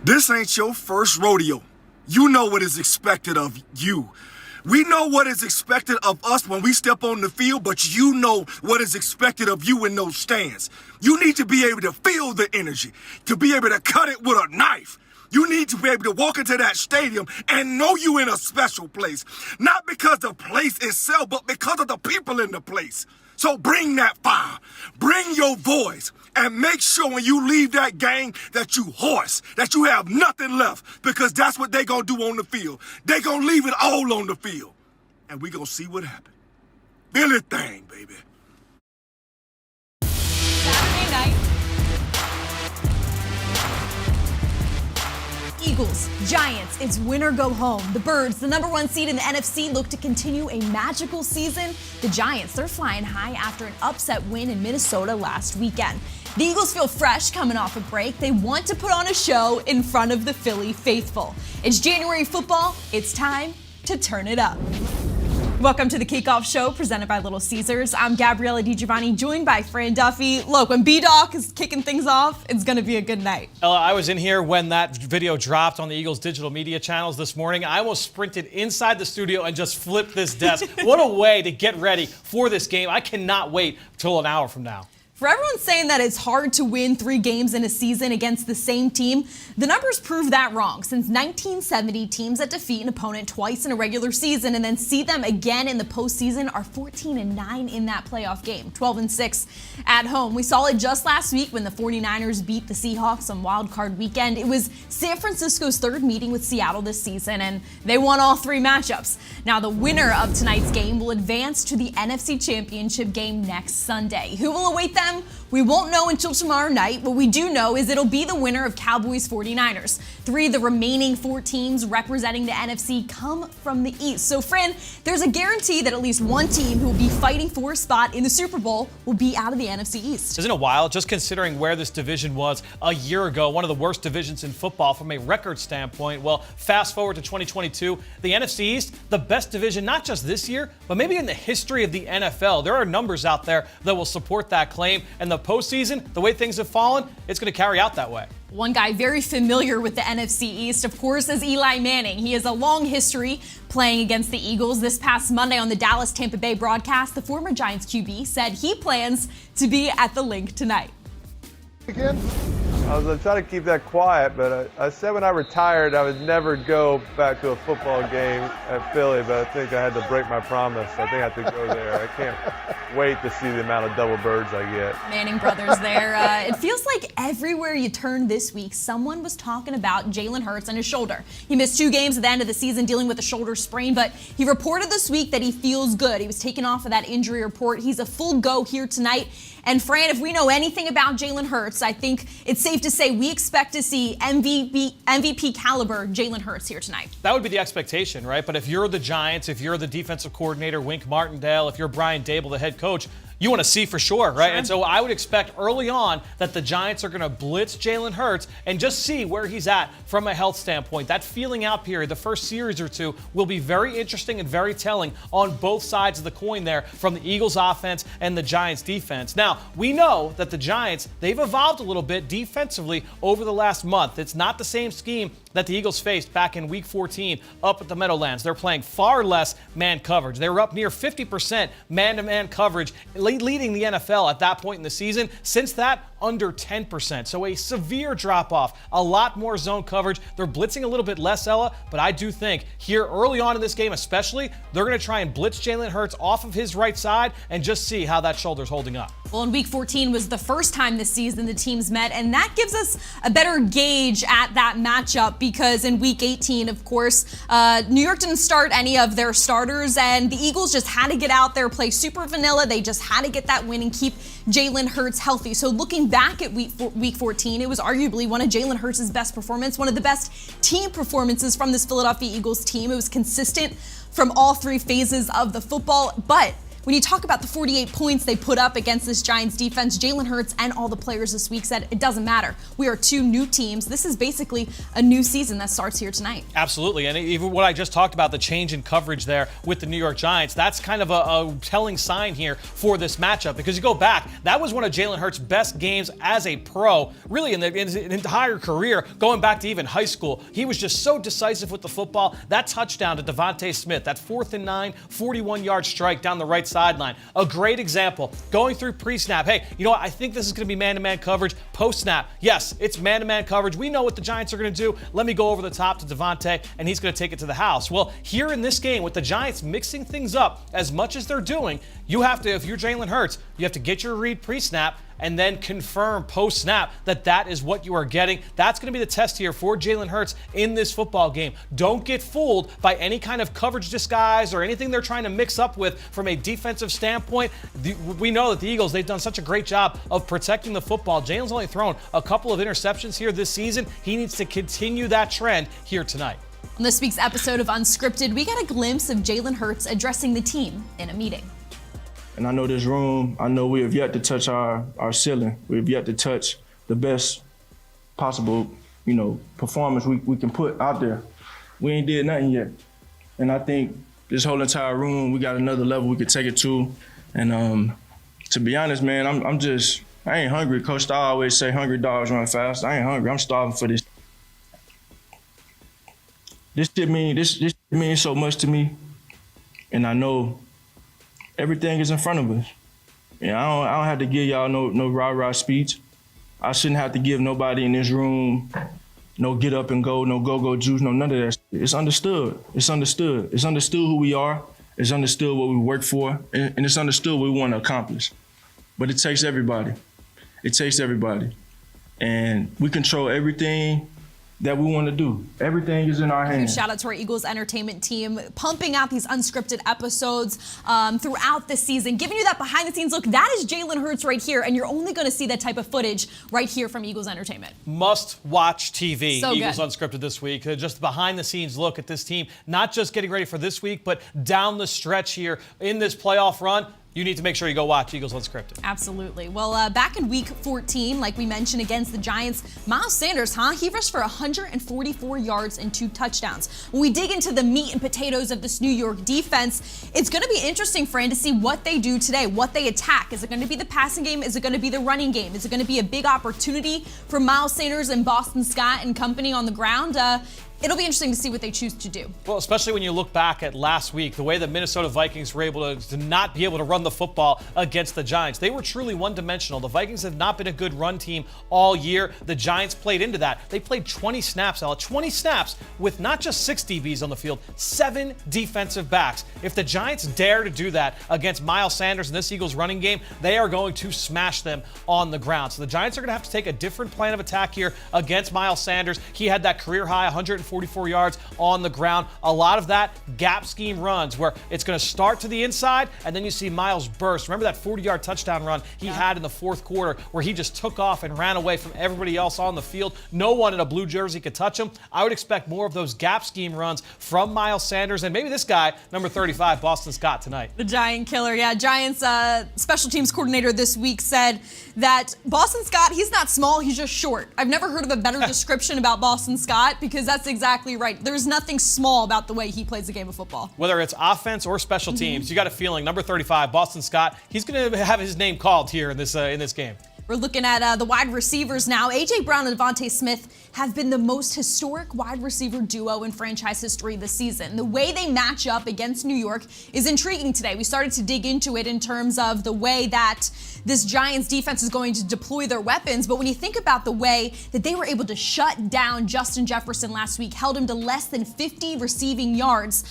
This ain't your first rodeo. You know what is expected of you. We know what is expected of us when we step on the field, but you know what is expected of you in those stands. You need to be able to feel the energy, to be able to cut it with a knife. You need to be able to walk into that stadium and know you in a special place. Not because the place itself, but because of the people in the place. So bring that fire, bring your voice, and make sure when you leave that game that you hoarse, that you have nothing left, because that's what they gonna do on the field. They gonna leave it all on the field, and we gonna see what happens. Feel it thing, baby. Saturday night. Eagles, Giants, it's win or go home. The Birds, the number 1 seed in the NFC, look to continue a magical season. The Giants, they're flying high after an upset win in Minnesota last weekend. The Eagles feel fresh coming off a break. They want to put on a show in front of the Philly faithful. It's January football. It's time to turn it up. Welcome to the Kickoff Show presented by Little Caesars. I'm Ella DiGiovanni, joined by Fran Duffy. Look, when B-Doc is kicking things off, it's going to be a good night. Ella, I was in here when that video dropped on the Eagles' digital media channels this morning. I almost sprinted inside the studio and just flipped this desk. What a way to get ready for this game. I cannot wait till an hour from now. For everyone saying that it's hard to win 3 games in a season against the same team, the numbers prove that wrong. Since 1970, teams that defeat an opponent twice in a regular season and then see them again in the postseason are 14-9 in that playoff game, 12-6 at home. We saw it just last week when the 49ers beat the Seahawks on Wild Card Weekend. It was San Francisco's 3rd meeting with Seattle this season, and they won all 3 matchups. Now, the winner of tonight's game will advance to the NFC Championship game next Sunday. Who will await them? We won't know until tomorrow night. What we do know is it'll be the winner of Cowboys 49ers. 3 of the remaining 4 teams representing the NFC come from the East. So, Fran, there's a guarantee that at least one team who will be fighting for a spot in the Super Bowl will be out of the NFC East. Isn't it wild? Just considering where this division was a year ago, one of the worst divisions in football from a record standpoint. Well, fast forward to 2022, the NFC East, the best division, not just this year, but maybe in the history of the NFL. There are numbers out there that will support that claim. And the postseason, the way things have fallen, it's going to carry out that way. One guy very familiar with the NFC East, of course, is Eli Manning. He has a long history playing against the Eagles. This past Monday on the Dallas-Tampa Bay broadcast, the former Giants QB said he plans to be at the Link tonight. Again? I was going to try to keep that quiet, but I said when I retired I would never go back to a football game at Philly, but I think I had to break my promise. I think I have to go there. I can't wait to see the amount of double birds I get. Manning brothers there. It feels like everywhere you turn this week, someone was talking about Jalen Hurts and his shoulder. He missed 2 games at the end of the season dealing with a shoulder sprain, but he reported this week that he feels good. He was taken off of that injury report. He's a full go here tonight. And Fran, if we know anything about Jalen Hurts, I think it's safe to say we expect to see MVP caliber Jalen Hurts here tonight. That would be the expectation, right? But if you're the Giants, if you're the defensive coordinator, Wink Martindale, if you're Brian Dable, the head coach, you want to see for sure, right? Sure. And so I would expect early on that the Giants are going to blitz Jalen Hurts and just see where he's at from a health standpoint. That feeling out period, the first series or 2, will be very interesting and very telling on both sides of the coin there from the Eagles offense and the Giants defense. Now, we know that the Giants, they've evolved a little bit defensively over the last month. It's not the same scheme that the Eagles faced back in Week 14 up at the Meadowlands. They're playing far less man coverage. They were up near 50% man-to-man coverage, leading the NFL at that point in the season. Since that, under 10%. So a severe drop-off, a lot more zone coverage. They're blitzing a little bit less, Ella, but I do think here early on in this game especially, they're going to try and blitz Jalen Hurts off of his right side and just see how that shoulder's holding up. Well, in Week 14 was the first time this season the teams met, and that gives us a better gauge at that matchup because in Week 18, of course, New York didn't start any of their starters, and the Eagles just had to get out there, play super vanilla. They just had to get that win and keep Jalen Hurts healthy. So looking back at Week 14, it was arguably one of Jalen Hurts' best performances, one of the best team performances from this Philadelphia Eagles team. It was consistent from all 3 phases of the football, but when you talk about the 48 points they put up against this Giants defense, Jalen Hurts and all the players this week said it doesn't matter. We are two new teams. This is basically a new season that starts here tonight. Absolutely. And even what I just talked about, the change in coverage there with the New York Giants, that's kind of a telling sign here for this matchup. Because you go back, that was one of Jalen Hurts' best games as a pro, really in his entire career, going back to even high school. He was just so decisive with the football. That touchdown to Devontae Smith, that 4th and 9, 41-yard strike down the right sideline. A great example. Going through pre-snap. Hey, you know what? I think this is going to be man-to-man coverage. Post-snap, yes, it's man-to-man coverage. We know what the Giants are going to do. Let me go over the top to Devontae, and he's going to take it to the house. Well, here in this game, with the Giants mixing things up as much as they're doing, you have to, if you're Jalen Hurts, you have to get your read pre-snap and then confirm post-snap that is what you are getting. That's going to be the test here for Jalen Hurts in this football game. Don't get fooled by any kind of coverage disguise or anything they're trying to mix up with from a defensive standpoint. We know that the Eagles, they've done such a great job of protecting the football. Jalen's only thrown a couple of interceptions here this season. He needs to continue that trend here tonight. On this week's episode of Unscripted, we got a glimpse of Jalen Hurts addressing the team in a meeting. And I know this room, I know we have yet to touch our ceiling. We have yet to touch the best possible, performance we can put out there. We ain't did nothing yet. And I think this whole entire room, we got another level we could take it to. And to be honest, man, I ain't hungry. Coach Star always say hungry dogs run fast. I ain't hungry. I'm starving for this. This means so much to me. And I know everything is in front of us. I don't have to give y'all no rah-rah speech. I shouldn't have to give nobody in this room no get up and go, no go-go juice, no none of that. It's understood. It's understood. It's understood who we are. It's understood what we work for. And it's understood what we want to accomplish. But it takes everybody. It takes everybody. And we control everything that we want to do. Everything is in our hands. Shout out to our Eagles entertainment team, pumping out these unscripted episodes throughout the season, giving you that behind-the-scenes look. That is Jalen Hurts right here, and you're only going to see that type of footage right here from Eagles entertainment. Must-watch TV, so Eagles good. Unscripted this week. Just behind-the-scenes look at this team, not just getting ready for this week, but down the stretch here in this playoff run. You need to make sure you go watch Eagles Unscripted. Absolutely. Well, back in week 14, like we mentioned against the Giants, Miles Sanders, he rushed for 144 yards and 2 touchdowns. When we dig into the meat and potatoes of this New York defense, it's going to be interesting, Fran, to see what they do today, what they attack. Is it going to be the passing game? Is it going to be the running game? Is it going to be a big opportunity for Miles Sanders and Boston Scott and company on the ground? It'll be interesting to see what they choose to do. Well, especially when you look back at last week, the way the Minnesota Vikings were able to not be able to run the football against the Giants. They were truly one-dimensional. The Vikings have not been a good run team all year. The Giants played into that. They played 20 snaps, Ella. 20 snaps with not just 6 DBs on the field, 7 defensive backs. If the Giants dare to do that against Miles Sanders in this Eagles running game, they are going to smash them on the ground. So the Giants are going to have to take a different plan of attack here against Miles Sanders. He had that career-high 144 yards on the ground. A lot of that gap scheme runs where it's going to start to the inside and then you see Miles burst. Remember that 40-yard touchdown run he had in the fourth quarter where he just took off and ran away from everybody else on the field. No one in a blue jersey could touch him. I would expect more of those gap scheme runs from Miles Sanders and maybe this guy, number 35, Boston Scott, tonight. The Giant killer. Yeah, Giants special teams coordinator this week said that Boston Scott, he's not small, he's just short. I've never heard of a better description about Boston Scott because that's exactly right. There's nothing small about the way he plays the game of football. Whether it's offense or special teams, you got a feeling number 35, Boston Scott, he's going to have his name called here in this game. We're looking at the wide receivers now. A.J. Brown and Devontae Smith have been the most historic wide receiver duo in franchise history this season. The way they match up against New York is intriguing today. We started to dig into it in terms of the way that this Giants defense is going to deploy their weapons. But when you think about the way that they were able to shut down Justin Jefferson last week, held him to less than 50 receiving yards.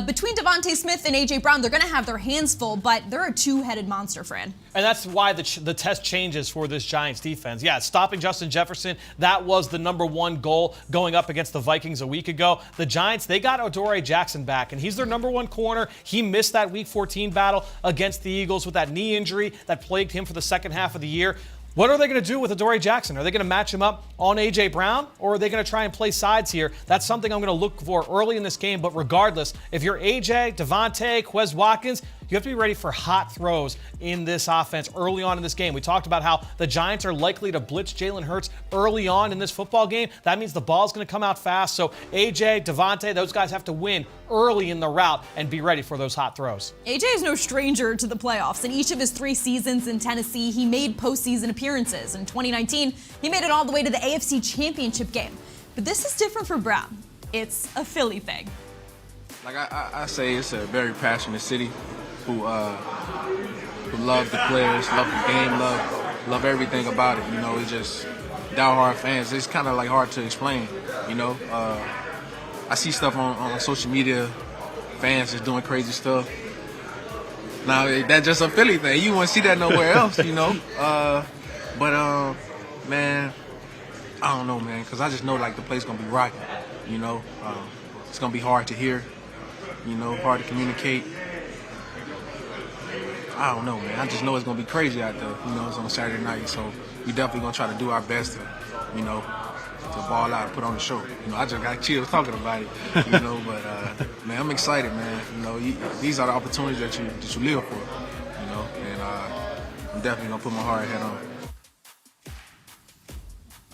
Between Devontae Smith and A.J. Brown, they're going to have their hands full, but they're a two-headed monster, Fran. And that's why the test changes for this Giants defense. Yeah, stopping Justin Jefferson, that was the number one goal going up against the Vikings a week ago. The Giants, they got Adoree Jackson back, and he's their number one corner. He missed that Week 14 battle against the Eagles with that knee injury that plagued him for the second half of the year. What are they going to do with Adoree Jackson? Are they going to match him up on A.J. Brown, or are they going to try and play sides here? That's something I'm going to look for early in this game, but regardless, if you're A.J., Devontae, Quez Watkins, you have to be ready for hot throws in this offense early on in this game. We talked about how the Giants are likely to blitz Jalen Hurts early on in this football game. That means the ball's going to come out fast. So AJ, Devontae, those guys have to win early in the route and be ready for those hot throws. AJ is no stranger to the playoffs. In each of his 3 seasons in Tennessee, he made postseason appearances. In 2019, he made it all the way to the AFC Championship game. But this is different for Brown. It's a Philly thing. Like I say, it's a very passionate city who love the players, love the game, love everything about it. You know, it's just diehard fans. It's kind of like hard to explain. You know, I see stuff on social media, fans just doing crazy stuff. Now that's just a Philly thing. You won't see that nowhere else. You know, man, I don't know, man, because I just know like the place gonna be rocking. You know, it's gonna be hard to hear. You know, hard to communicate. I don't know, man. I just know it's gonna be crazy out there. You know, it's on Saturday night, so we definitely gonna try to do our best to, you know, to ball out and put on the show. You know, I just got chills talking about it. You know, but man, I'm excited, man. You know, these are the opportunities that you live for. You know, and I'm definitely gonna put my hard hat on.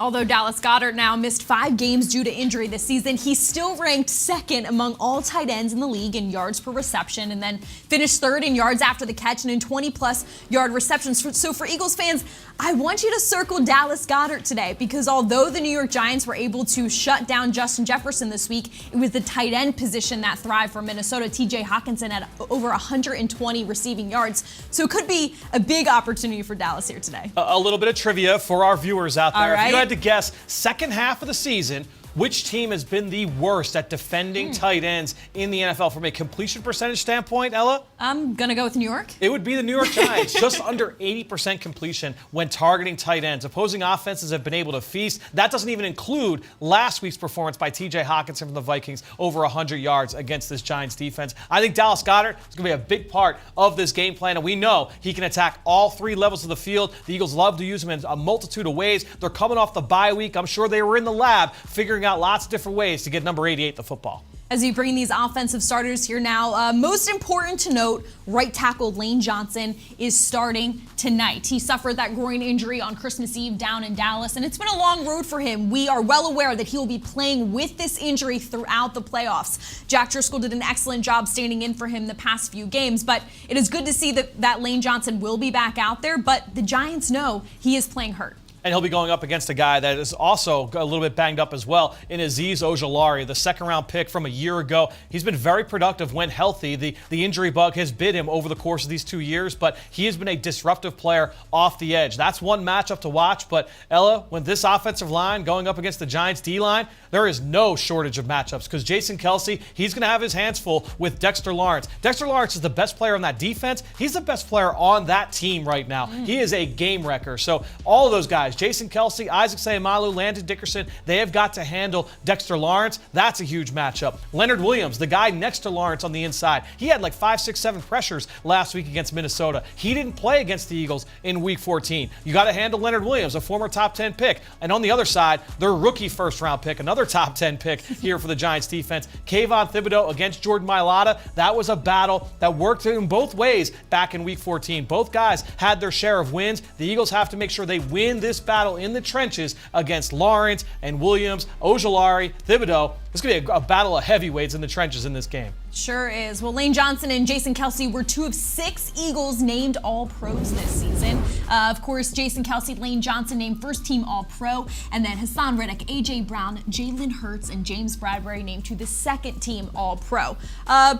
Although Dallas Goedert now missed 5 games due to injury this season, he's still ranked 2nd among all tight ends in the league in yards per reception, and then finished 3rd in yards after the catch and in 20-plus yard receptions. So for Eagles fans, I want you to circle Dallas Goedert today, because although the New York Giants were able to shut down Justin Jefferson this week, it was the tight end position that thrived for Minnesota. TJ Hawkinson had over 120 receiving yards, so it could be a big opportunity for Dallas here today. A little bit of trivia for our viewers out there. All right. If you had to guess, second half of the season, which team has been the worst at defending tight ends in the NFL from a completion percentage standpoint, Ella? I'm going to go with New York. It would be the New York Giants, just under 80% completion when targeting tight ends. Opposing offenses have been able to feast. That doesn't even include last week's performance by TJ Hawkinson from the Vikings, over 100 yards against this Giants defense. I think Dallas Goedert is going to be a big part of this game plan, and we know he can attack all 3 levels of the field. The Eagles love to use him in a multitude of ways. They're coming off the bye week. I'm sure they were in the lab figuring out lots of different ways to get number 88 the football. As we bring these offensive starters here now, most important to note, right tackle Lane Johnson is starting tonight. He suffered that groin injury on Christmas Eve down in Dallas, and it's been a long road for him. We are well aware that he will be playing with this injury throughout the playoffs. Jack Driscoll did an excellent job standing in for him the past few games, but it is good to see that Lane Johnson will be back out there, but the Giants know he is playing hurt. And he'll be going up against a guy that is also a little bit banged up as well in Azeez Ojulari, the second-round pick from a year ago. He's been very productive when healthy. The injury bug has bit him over the course of these 2 years, but he has been a disruptive player off the edge. That's one matchup to watch, but Ella, when this offensive line going up against the Giants D-line, there is no shortage of matchups because Jason Kelce, he's going to have his hands full with Dexter Lawrence. Dexter Lawrence is the best player on that defense. He's the best player on that team right now. He is a game wrecker. So all of those guys, Jason Kelce, Isaac Seumalo, Landon Dickerson, they have got to handle Dexter Lawrence. That's a huge matchup. Leonard Williams, the guy next to Lawrence on the inside, he had like 5, 6, 7 pressures last week against Minnesota. He didn't play against the Eagles in Week 14. You got to handle Leonard Williams, a former top 10 pick. And on the other side, their rookie first-round pick, another top 10 pick here for the Giants defense. Kayvon Thibodeau against Jordan Mailata. That was a battle that worked in both ways back in Week 14. Both guys had their share of wins. The Eagles have to make sure they win this battle in the trenches against Lawrence and Williams, Ojulari, Thibodeau. It's going to be a battle of heavyweights in the trenches in this game. Sure is. Well, Lane Johnson and Jason Kelce were 2 of 6 Eagles named All-Pros this season. Of course, Jason Kelce, Lane Johnson named first-team All-Pro, and then Haason Reddick, A.J. Brown, Jalen Hurts, and James Bradbury named to the second-team All-Pro.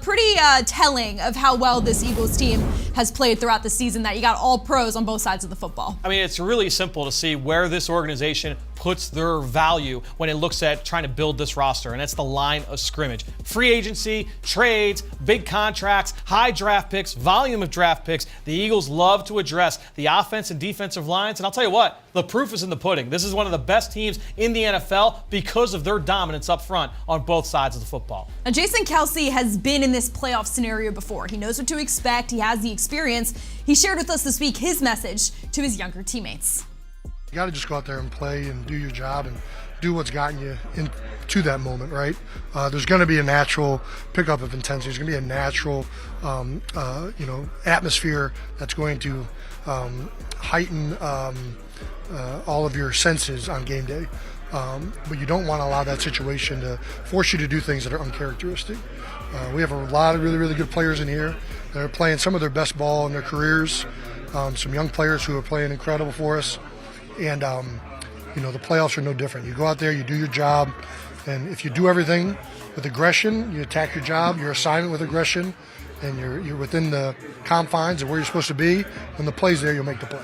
Pretty telling of how well this Eagles team has played throughout the season that you got All-Pros on both sides of the football. I mean, it's really simple to see where this organization puts their value when it looks at trying to build this roster, and that's the line of scrimmage. Free agency, trades, big contracts, high draft picks, volume of draft picks. The Eagles love to address the offense and defensive lines, and I'll tell you what, the proof is in the pudding. This is one of the best teams in the NFL because of their dominance up front on both sides of the football. Now, Jason Kelce has been in this playoff scenario before. He knows what to expect. He has the experience. He shared with us this week his message to his younger teammates. You got to just go out there and play and do your job and do what's gotten you into to that moment, right? There's going to be a natural pickup of intensity. There's going to be a natural, atmosphere that's going to heighten all of your senses on game day. But you don't want to allow that situation to force you to do things that are uncharacteristic. We have a lot of really, really good players in here that are playing some of their best ball in their careers. Some young players who are playing incredible for us. And, the playoffs are no different. You go out there, you do your job, and if you do everything with aggression, you attack your job, your assignment with aggression, and you're within the confines of where you're supposed to be, when the play's there, you'll make the play.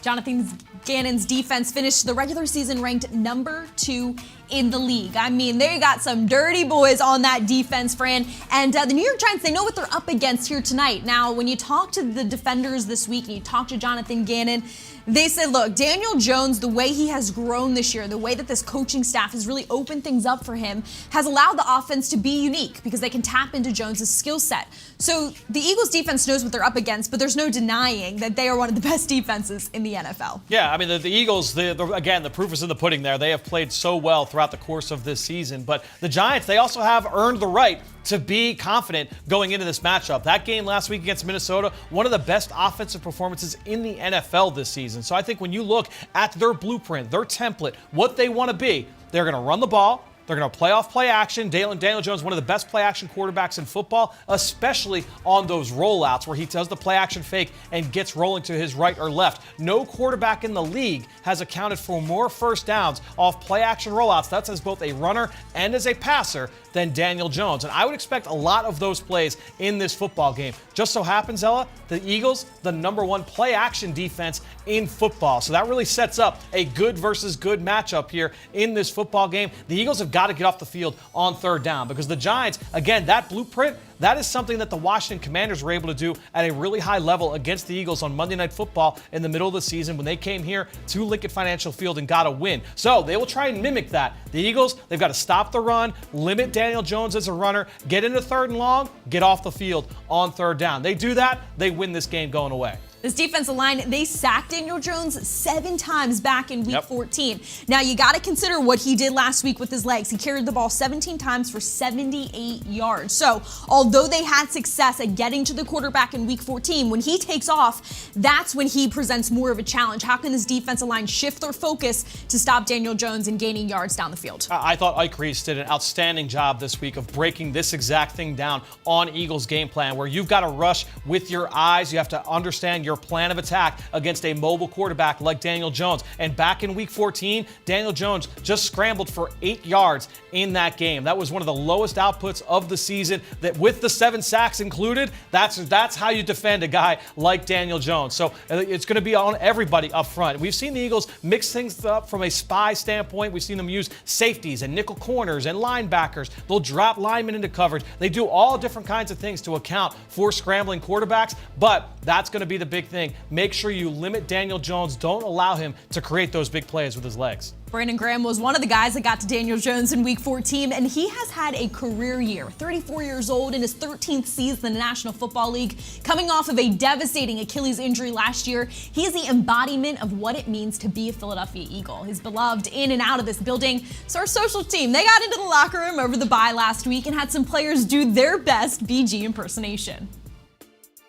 Jonathan Gannon's defense finished the regular season ranked number 2 in the league. I mean, they got some dirty boys on that defense, Fran. And the New York Giants, they know what they're up against here tonight. Now, when you talk to the defenders this week and you talk to Jonathan Gannon, they said, look, Daniel Jones, the way he has grown this year, the way that this coaching staff has really opened things up for him, has allowed the offense to be unique because they can tap into Jones's skill set. So the Eagles defense knows what they're up against, but there's no denying that they are one of the best defenses in the NFL. Yeah, I mean, the Eagles, again, the proof is in the pudding there. They have played so well throughout the course of this season. But the Giants, they also have earned the right to be confident going into this matchup. That game last week against Minnesota, one of the best offensive performances in the NFL this season. So I think when you look at their blueprint, their template, what they want to be, they're going to run the ball. They're going to play off play action. Daniel Jones, one of the best play action quarterbacks in football, especially on those rollouts where he does the play action fake and gets rolling to his right or left. No quarterback in the league has accounted for more first downs off play action rollouts. That's as both a runner and as a passer than Daniel Jones. And I would expect a lot of those plays in this football game. Just so happens, Ella, the Eagles, the number 1 play action defense in football. So that really sets up a good versus good matchup here in this football game. The Eagles have got to get off the field on third down because the Giants, again, that blueprint, that is something that the Washington Commanders were able to do at a really high level against the Eagles on Monday Night Football in the middle of the season when they came here to Lincoln Financial Field and got a win. So they will try and mimic that. The Eagles, they've got to stop the run, limit Daniel Jones as a runner, get into third and long, get off the field on third down. They do that, they win this game going away. This defensive line, they sacked Daniel Jones 7 times back in week 14. Now, you got to consider what he did last week with his legs. He carried the ball 17 times for 78 yards. So, although they had success at getting to the quarterback in week 14, when he takes off, that's when he presents more of a challenge. How can this defensive line shift their focus to stop Daniel Jones and gaining yards down the field? I thought Ike Reese did an outstanding job this week of breaking this exact thing down on Eagles game plan, where you've got to rush with your eyes. You have to understand your plan of attack against a mobile quarterback like Daniel Jones. And back in week 14, Daniel Jones just scrambled for 8 yards in that game. That was one of the lowest outputs of the season. That with the 7 sacks included, that's how you defend a guy like Daniel Jones. So it's going to be on everybody up front. We've seen the Eagles mix things up from a spy standpoint. We've seen them use safeties and nickel corners and linebackers. They'll drop linemen into coverage. They do all different kinds of things to account for scrambling quarterbacks, but that's going to be the big thing. Make sure you limit Daniel Jones. Don't allow him to create those big plays with his legs. Brandon Graham was one of the guys that got to Daniel Jones in week 14, and he has had a career year. 34 years old in his 13th season in the National Football League. Coming off of a devastating Achilles injury last year, he is the embodiment of what it means to be a Philadelphia Eagle. He's beloved in and out of this building. So our social team, they got into the locker room over the bye last week and had some players do their best BG impersonation.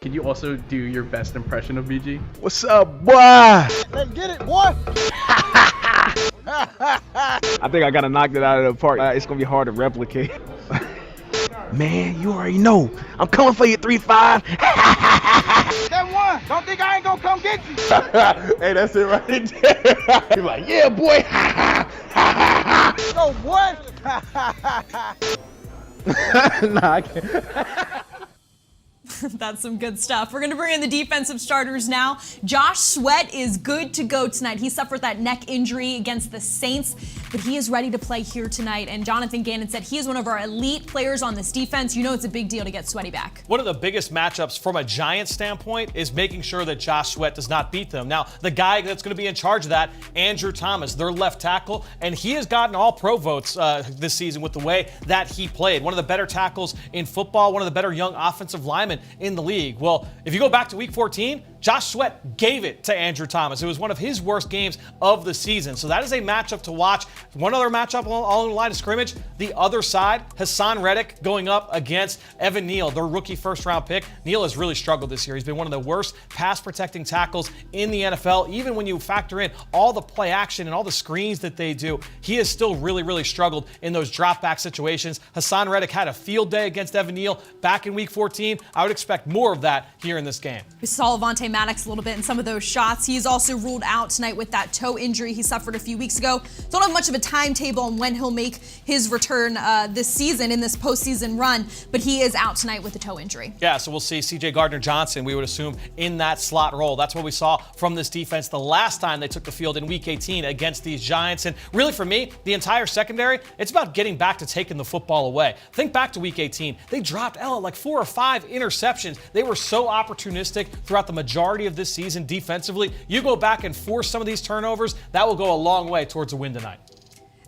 Can you also do your best impression of BG? What's up, boy? Let's get it, boy. I think I gotta knock it out of the park. It's gonna be hard to replicate. Man, you already know. I'm coming for you, 3-5. That one. Don't think I ain't gonna come get you. Hey, that's it right there. You're like, yeah, boy. Go, boy. Nah, I can't. That's some good stuff. We're going to bring in the defensive starters now. Josh Sweat is good to go tonight. He suffered that neck injury against the Saints, but he is ready to play here tonight. And Jonathan Gannon said he is one of our elite players on this defense. You know it's a big deal to get Sweaty back. One of the biggest matchups from a Giants standpoint is making sure that Josh Sweat does not beat them. Now, the guy that's going to be in charge of that, Andrew Thomas, their left tackle, and he has gotten all pro votes this season with the way that he played. One of the better tackles in football, one of the better young offensive linemen in the league. Well, if you go back to week 14, Josh Sweat gave it to Andrew Thomas. It was one of his worst games of the season. So that is a matchup to watch. One other matchup on the line of scrimmage. The other side, Haason Reddick going up against Evan Neal, their rookie first-round pick. Neal has really struggled this year. He's been one of the worst pass-protecting tackles in the NFL. Even when you factor in all the play action and all the screens that they do, he has still really, really struggled in those drop-back situations. Haason Reddick had a field day against Evan Neal back in Week 14. I would expect more of that here in this game. We saw Avonte Maddox a little bit in some of those shots. He is also ruled out tonight with that toe injury he suffered a few weeks ago. Don't have much of a timetable on when he'll make his return this season in this postseason run, but he is out tonight with a toe injury. Yeah, so we'll see C.J. Gardner-Johnson, we would assume, in that slot role. That's what we saw from this defense the last time they took the field in Week 18 against these Giants. And really, for me, the entire secondary, it's about getting back to taking the football away. Think back to Week 18. They dropped like 4 or 5 interceptions. They were so opportunistic throughout the majority of this season defensively. You go back and force some of these turnovers, that will go a long way towards a win tonight.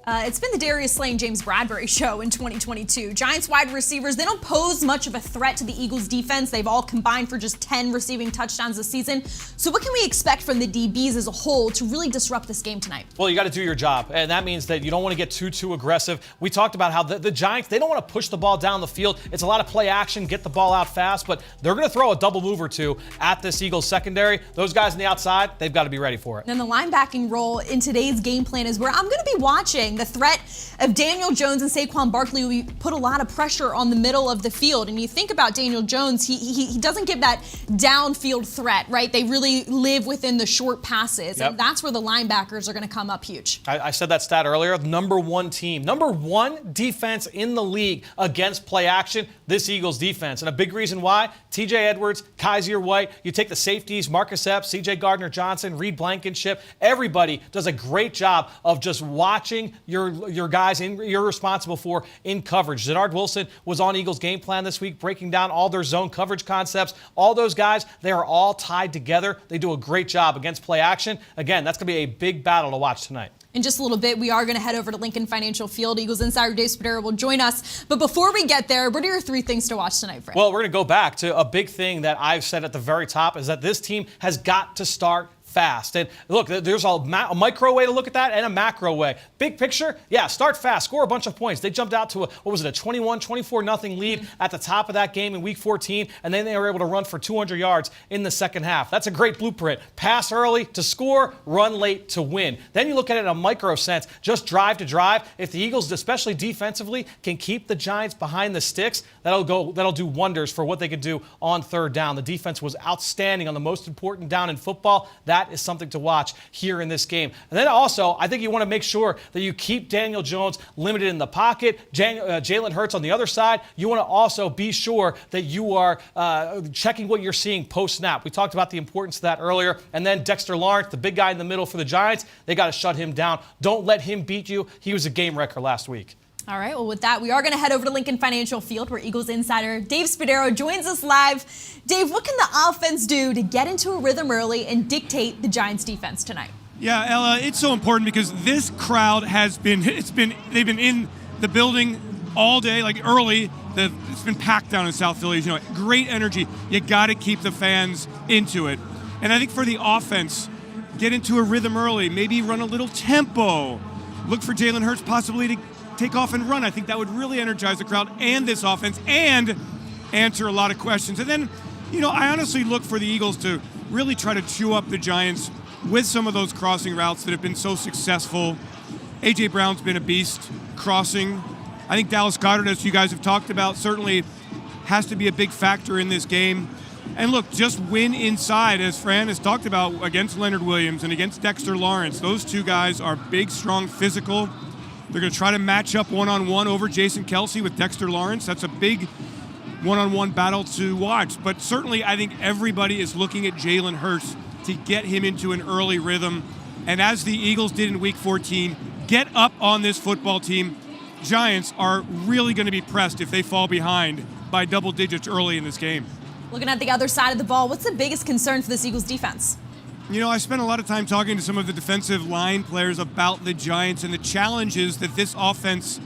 It's been the Darius Slay and James Bradbury show in 2022. Giants wide receivers, they don't pose much of a threat to the Eagles defense. They've all combined for just 10 receiving touchdowns this season. So what can we expect from the DBs as a whole to really disrupt this game tonight? Well, you got to do your job, and that means that you don't want to get too aggressive. We talked about how the Giants, they don't want to push the ball down the field. It's a lot of play action, get the ball out fast, but they're going to throw a double move or two at this Eagles secondary. Those guys on the outside, they've got to be ready for it. And the linebacking role in today's game plan is where I'm going to be watching the threat of Daniel Jones and Saquon Barkley. We put a lot of pressure on the middle of the field. And you think about Daniel Jones, he doesn't give that downfield threat, right? They really live within the short passes. Yep. And that's where the linebackers are going to come up huge. I said that stat earlier. Number 1 team, number 1 defense in the league against play action, this Eagles defense. And a big reason why, TJ Edwards, Kaiser White, you take the safeties, Marcus Epps, CJ Gardner-Johnson, Reed Blankenship, everybody does a great job of just watching your guys you're responsible for in coverage. Zenard Wilson was on Eagles game plan this week, breaking down all their zone coverage concepts. All those guys, they are all tied together. They do a great job against play action. Again, that's going to be a big battle to watch tonight. In just a little bit, we are going to head over to Lincoln Financial Field. Eagles Insider Dave Spadaro will join us. But before we get there, what are your 3 things to watch tonight, Fran? Well, we're going to go back to a big thing that I've said at the very top is that this team has got to start fast. And look, there's a micro way to look at that and a macro way. Big picture, yeah, start fast, score a bunch of points. They jumped out to a 24-0 lead at the top of that game in Week 14, and then they were able to run for 200 yards in the second half. That's a great blueprint. Pass early to score, run late to win. Then you look at it in a micro sense, just drive to drive. If the Eagles, especially defensively, can keep the Giants behind the sticks, that'll do wonders for what they can do on third down. The defense was outstanding on the most important down in football. That is something to watch here in this game. And then also, I think you want to make sure that you keep Daniel Jones limited in the pocket. Jalen Hurts on the other side. You want to also be sure that you are checking what you're seeing post-snap. We talked about the importance of that earlier. And then Dexter Lawrence, the big guy in the middle for the Giants, they got to shut him down. Don't let him beat you. He was a game wrecker last week. All right, well, with that, we are going to head over to Lincoln Financial Field where Eagles insider Dave Spadaro joins us live. Dave, what can the offense do to get into a rhythm early and dictate the Giants' defense tonight? Yeah, Ella, it's so important because this crowd they've been in the building all day, like early. It's been packed down in South Philly. Great energy. You got to keep the fans into it. And I think for the offense, get into a rhythm early, maybe run a little tempo. Look for Jalen Hurts possibly to take off and run. I think that would really energize the crowd and this offense and answer a lot of questions. And then, I honestly look for the Eagles to really try to chew up the Giants with some of those crossing routes that have been so successful. A.J. Brown's been a beast crossing. I think Dallas Goedert, as you guys have talked about, certainly has to be a big factor in this game. And look, just win inside, as Fran has talked about, against Leonard Williams and against Dexter Lawrence. Those two guys are big, strong, physical. They're going to try to match up one-on-one over Jason Kelce with Dexter Lawrence. That's a big one-on-one battle to watch. But certainly I think everybody is looking at Jalen Hurts to get him into an early rhythm. And as the Eagles did in Week 14, get up on this football team. Giants are really going to be pressed if they fall behind by double digits early in this game. Looking at the other side of the ball, what's the biggest concern for this Eagles defense? I spent a lot of time talking to some of the defensive line players about the Giants and the challenges that this offense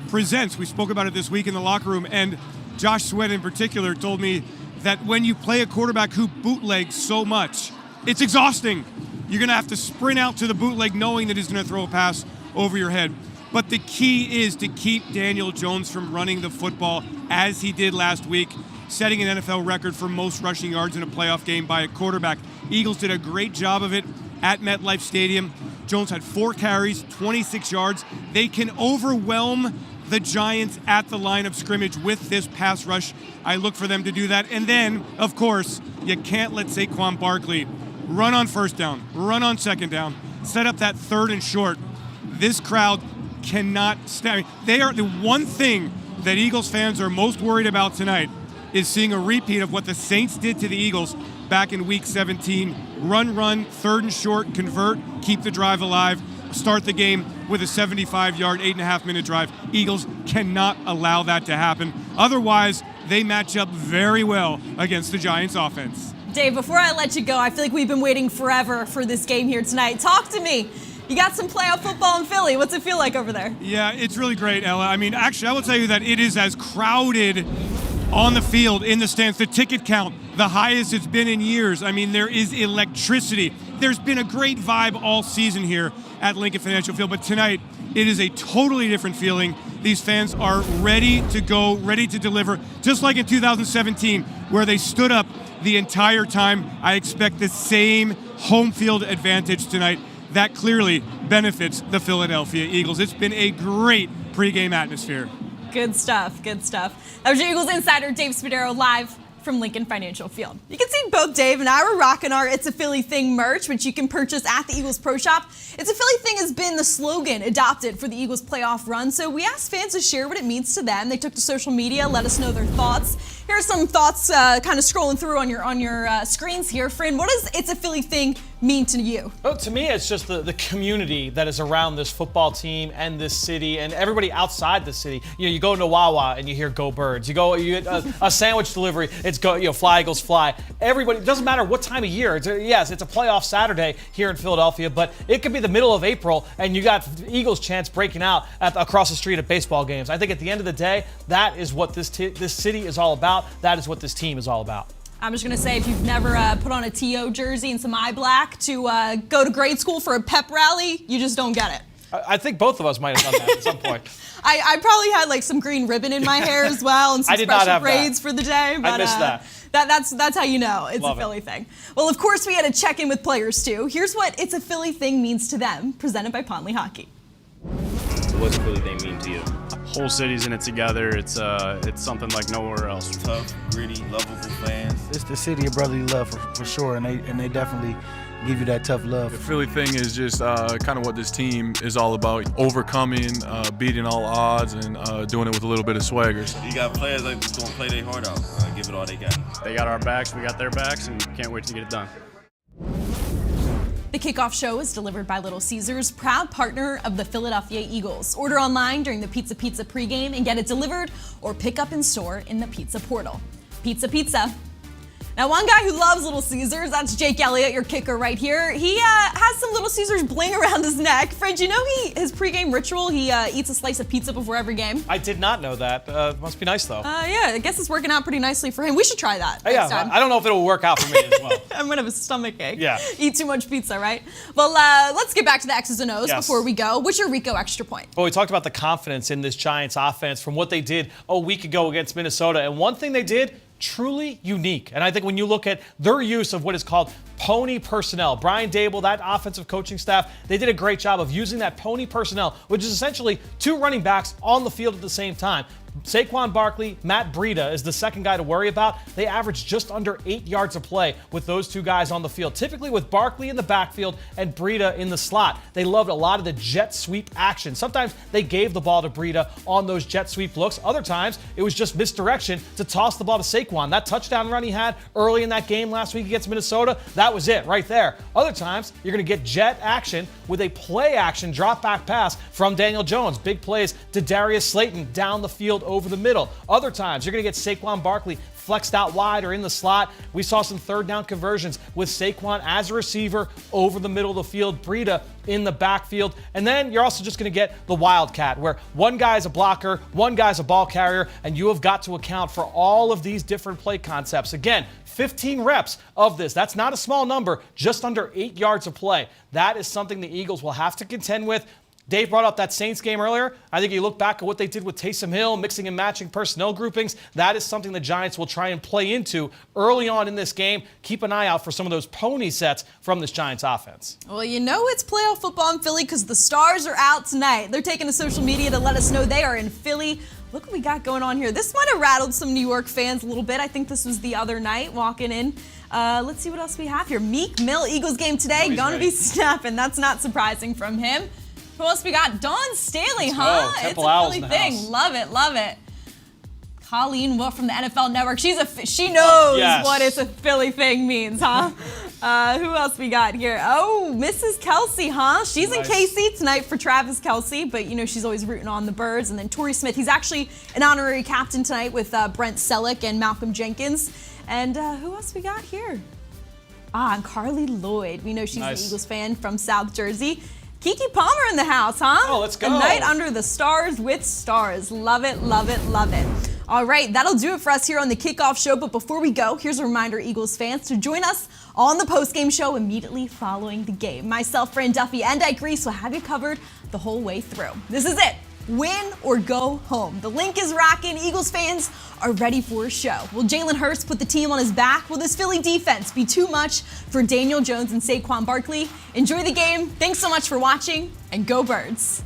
presents. We spoke about it this week in the locker room, and Josh Sweat in particular told me, that when you play a quarterback who bootlegs so much, it's exhausting. You're going to have to sprint out to the bootleg knowing that he's going to throw a pass over your head. But the key is to keep Daniel Jones from running the football as he did last week, setting an NFL record for most rushing yards in a playoff game by a quarterback. Eagles did a great job of it at MetLife Stadium. Jones had 4 carries, 26 yards. They can overwhelm the Giants at the line of scrimmage with this pass rush. I look for them to do that. And then, of course, you can't let Saquon Barkley run on first down, run on second down, set up that 3rd and short. This crowd cannot stand. They are the one thing that Eagles fans are most worried about tonight is seeing a repeat of what the Saints did to the Eagles back in Week 17. Run, 3rd and short, convert, keep the drive alive, start the game with a 75-yard, 8.5-minute drive. Eagles cannot allow that to happen. Otherwise, they match up very well against the Giants offense. Dave, before I let you go, I feel like we've been waiting forever for this game here tonight. Talk to me. You got some playoff football in Philly. What's it feel like over there? Yeah, it's really great, Ella. I mean, actually, I will tell you that it is as crowded on the field, in the stands. The ticket count, the highest it's been in years. I mean, there is electricity. There's been a great vibe all season here at Lincoln Financial Field, but tonight it is a totally different feeling. These fans are ready to go, ready to deliver, just like in 2017, where they stood up the entire time. I expect the same home field advantage tonight. That clearly benefits the Philadelphia Eagles. It's been a great pregame atmosphere. Good stuff, good stuff. That was your Eagles Insider Dave Spadaro live from Lincoln Financial Field. You can see both Dave and I were rocking our It's a Philly Thing merch, which you can purchase at the Eagles Pro Shop. It's a Philly Thing has been the slogan adopted for the Eagles playoff run, so we asked fans to share what it means to them. They took to social media, let us know their thoughts. Here are some thoughts kind of scrolling through on your screens here. Fran, what does It's a Philly Thing mean to you? Well, to me, it's just the community that is around this football team and this city and everybody outside the city. You know, you go into Wawa and you hear "Go Birds." You get a sandwich delivery. It's go, Fly Eagles Fly. Everybody. It doesn't matter what time of year. It's a playoff Saturday here in Philadelphia, but it could be the middle of April and you got Eagles chants breaking out across the street at baseball games. I think at the end of the day, that is what this city is all about. That is what this team is all about. I'm just going to say, if you've never put on a T.O. jersey and some eye black to go to grade school for a pep rally, you just don't get it. I think both of us might have done that at some point. I probably had like some green ribbon in my hair as well and some special braids for the day. But, I missed that. That's how you know it's a Philly thing. Well, of course, we had to check in with players, too. Here's what It's a Philly Thing means to them, presented by Ponley Hockey. What's a Philly Thing mean to you? Whole city's in it together. It's something like nowhere else. Tough, gritty, lovable fans. It's the city of brotherly love for sure, and they definitely give you that tough love. The Philly thing is just kind of what this team is all about: overcoming, beating all odds, and doing it with a little bit of swagger. You got players like just gonna play their heart out, give it all they got. They got our backs, we got their backs, and can't wait to get it done. The Kickoff Show is delivered by Little Caesars, proud partner of the Philadelphia Eagles. Order online during the Pizza pregame and get it delivered or pick up in store in the Pizza Portal. Pizza. Now, one guy who loves Little Caesars, that's Jake Elliott, your kicker right here. He has some Little Caesars bling around his neck. Fred, you know his pregame ritual, he eats a slice of pizza before every game? I did not know that. Must be nice, though. Yeah, I guess it's working out pretty nicely for him. We should try that next time. I don't know if it'll work out for me as well. I'm going to have a stomach ache. Yeah. Eat too much pizza, right? Well, let's get back to the X's and O's before we go. What's your Rico extra point? Well, we talked about the confidence in this Giants offense from what they did a week ago against Minnesota. And one thing they did, truly unique. And I think when you look at their use of what is called pony personnel, Brian Daboll, that offensive coaching staff, they did a great job of using that pony personnel, which is essentially 2 running backs on the field at the same time. Saquon Barkley, Matt Breida is the second guy to worry about. They averaged just under 8 yards a play with those 2 guys on the field, typically with Barkley in the backfield and Breida in the slot. They loved a lot of the jet sweep action. Sometimes they gave the ball to Breida on those jet sweep looks. Other times it was just misdirection to toss the ball to Saquon. That touchdown run he had early in that game last week against Minnesota, that was it right there. Other times you're going to get jet action with a play action drop back pass from Daniel Jones. Big plays to Darius Slayton down the field field over the middle. Other times, you're going to get Saquon Barkley flexed out wide or in the slot. We saw some third down conversions with Saquon as a receiver over the middle of the field, Breida in the backfield. And then you're also just going to get the wildcat, where one guy's a blocker, one guy's a ball carrier, and you have got to account for all of these different play concepts. Again, 15 reps of this. That's not a small number, just under 8 yards of play. That is something the Eagles will have to contend with. Dave brought up that Saints game earlier. I think you look back at what they did with Taysom Hill, mixing and matching personnel groupings. That is something the Giants will try and play into early on in this game. Keep an eye out for some of those pony sets from this Giants offense. Well, you know it's playoff football in Philly because the Stars are out tonight. They're taking to social media to let us know they are in Philly. Look what we got going on here. This might have rattled some New York fans a little bit. I think this was the other night walking in. Let's see what else we have here. Meek Mill, Eagles game today. Gonna be snapping. That's not surprising from him. Who else we got? Dawn Staley, huh? It's a Philly thing. Love it, love it. Colleen Wolfe from the NFL Network. She knows what it's a Philly thing means, huh? Who else we got here? Oh, Mrs. Kelsey, huh? She's in KC tonight for Travis Kelsey, but you know she's always rooting on the Birds. And then Torrey Smith, he's actually an honorary captain tonight with Brent Selleck and Malcolm Jenkins. And who else we got here? And Carly Lloyd. We know she's an Eagles fan from South Jersey. Kiki Palmer in the house, huh? Oh, let's go. A night under the stars with stars. Love it, love it, love it. All right, that'll do it for us here on the Kickoff Show. But before we go, here's a reminder, Eagles fans, to join us on the postgame show immediately following the game. Myself, Fran Duffy, and Ike Reese will have you covered the whole way through. This is it. Win or go home. The link is rocking. Eagles fans are ready for a show. Will Jalen Hurts put the team on his back? Will this Philly defense be too much for Daniel Jones and Saquon Barkley? Enjoy the game. Thanks so much for watching, and go Birds.